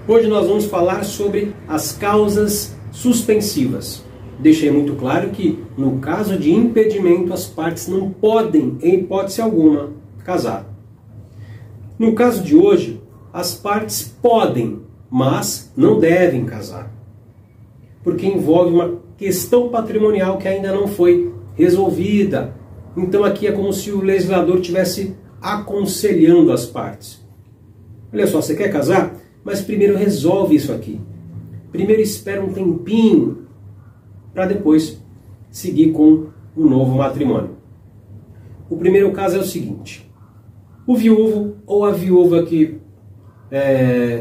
Hoje nós vamos falar sobre as causas suspensivas. Deixei muito claro que, no caso de impedimento, as partes não podem, em hipótese alguma, casar. No caso de hoje, as partes podem, mas não devem casar, porque envolve uma questão patrimonial que ainda não foi resolvida. Então aqui é como se o legislador estivesse aconselhando as partes. Olha só, você quer casar? Mas primeiro resolve isso aqui. Primeiro espera um tempinho para depois seguir com um novo matrimônio. O primeiro caso é o seguinte: o viúvo ou a viúva que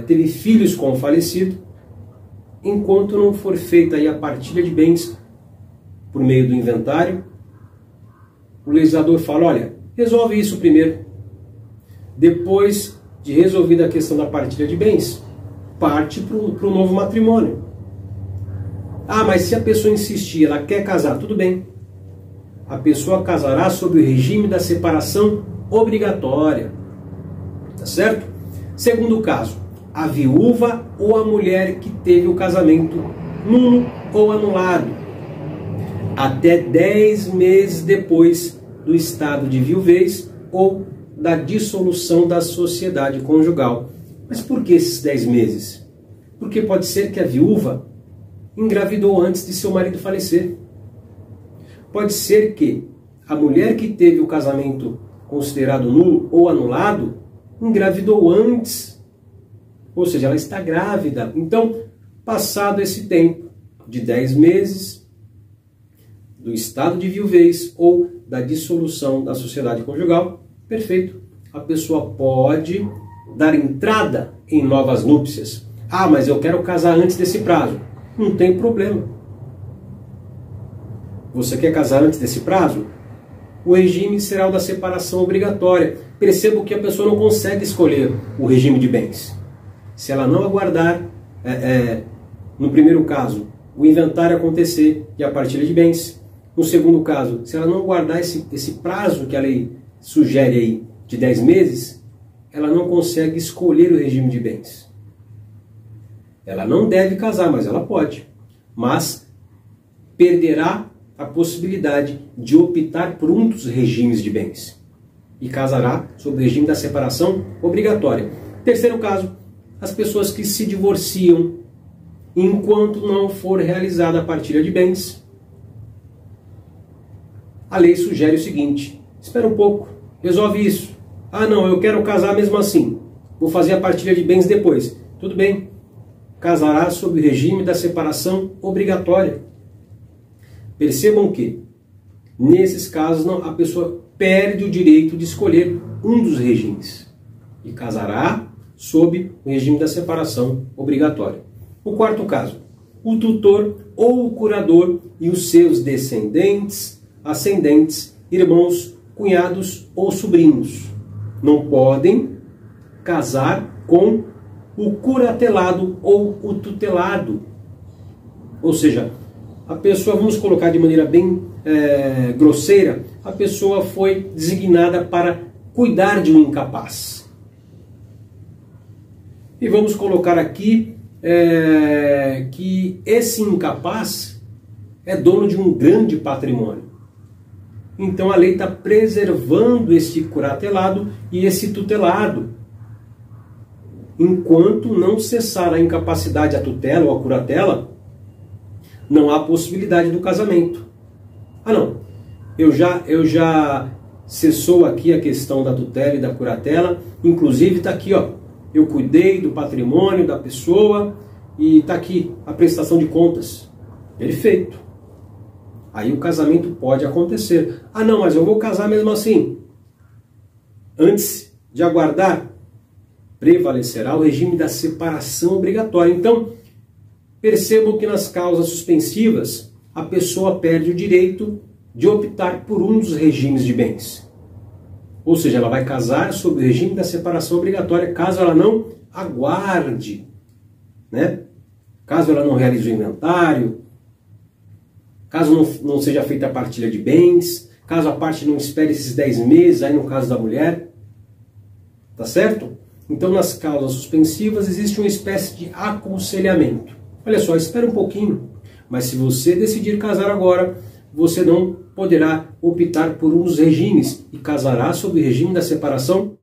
teve filhos com o falecido, enquanto não for feita aí a partilha de bens por meio do inventário, o legislador fala: olha, resolve isso primeiro. Depois de resolvida a questão da partilha de bens, parte para o novo matrimônio. Ah, mas se a pessoa insistir, ela quer casar, tudo bem. A pessoa casará sob o regime da separação obrigatória. Tá certo? Segundo caso, a viúva ou a mulher que teve o casamento nulo ou anulado até 10 meses depois do estado de viuvez ou da dissolução da sociedade conjugal. Mas por que esses 10 meses? Porque pode ser que a viúva engravidou antes de seu marido falecer. Pode ser que a mulher que teve o casamento considerado nulo ou anulado engravidou antes, ou seja, ela está grávida. Então, passado esse tempo de 10 meses do estado de viuvez ou da dissolução da sociedade conjugal, perfeito, a pessoa pode dar entrada em novas núpcias. Ah, mas eu quero casar antes desse prazo. Não tem problema. Você quer casar antes desse prazo? O regime será o da separação obrigatória. Perceba que a pessoa não consegue escolher o regime de bens. Se ela não aguardar, no primeiro caso, o inventário acontecer e a partilha de bens. No segundo caso, se ela não aguardar esse prazo que a lei sugere aí de 10 meses, ela não consegue escolher o regime de bens. Ela não deve casar, mas ela pode. Mas perderá a possibilidade de optar por um dos regimes de bens e casará sob o regime da separação obrigatória. Terceiro caso, as pessoas que se divorciam enquanto não for realizada a partilha de bens. A lei sugere o seguinte: espera um pouco, resolve isso. Ah, não, eu quero casar mesmo assim. Vou fazer a partilha de bens depois. Tudo bem. Casará sob o regime da separação obrigatória. Percebam que, nesses casos, a pessoa perde o direito de escolher um dos regimes e casará sob o regime da separação obrigatória. O quarto caso: o tutor ou o curador e os seus descendentes, ascendentes, irmãos, cunhados ou sobrinhos não podem casar com o curatelado ou o tutelado. Ou seja, a pessoa, vamos colocar de maneira bem grosseira, a pessoa foi designada para cuidar de um incapaz. E vamos colocar aqui que esse incapaz é dono de um grande patrimônio. Então a lei está preservando esse curatelado e esse tutelado. Enquanto não cessar a incapacidade, a tutela ou a curatela, não há possibilidade do casamento. Ah não, eu já cessou aqui a questão da tutela e da curatela, inclusive está aqui, ó, eu cuidei do patrimônio da pessoa e está aqui a prestação de contas. Perfeito. Aí o casamento pode acontecer. Ah não, mas eu vou casar mesmo assim. Antes de aguardar, prevalecerá o regime da separação obrigatória. Então, percebam que nas causas suspensivas, a pessoa perde o direito de optar por um dos regimes de bens. Ou seja, ela vai casar sob o regime da separação obrigatória, caso ela não aguarde, né? Caso ela não realize o inventário, caso não seja feita a partilha de bens, caso a parte não espere esses 10 meses, aí no caso da mulher. Tá certo? Então, nas causas suspensivas existe uma espécie de aconselhamento. Olha só, espera um pouquinho, mas se você decidir casar agora, você não poderá optar por um dos regimes e casará sob o regime da separação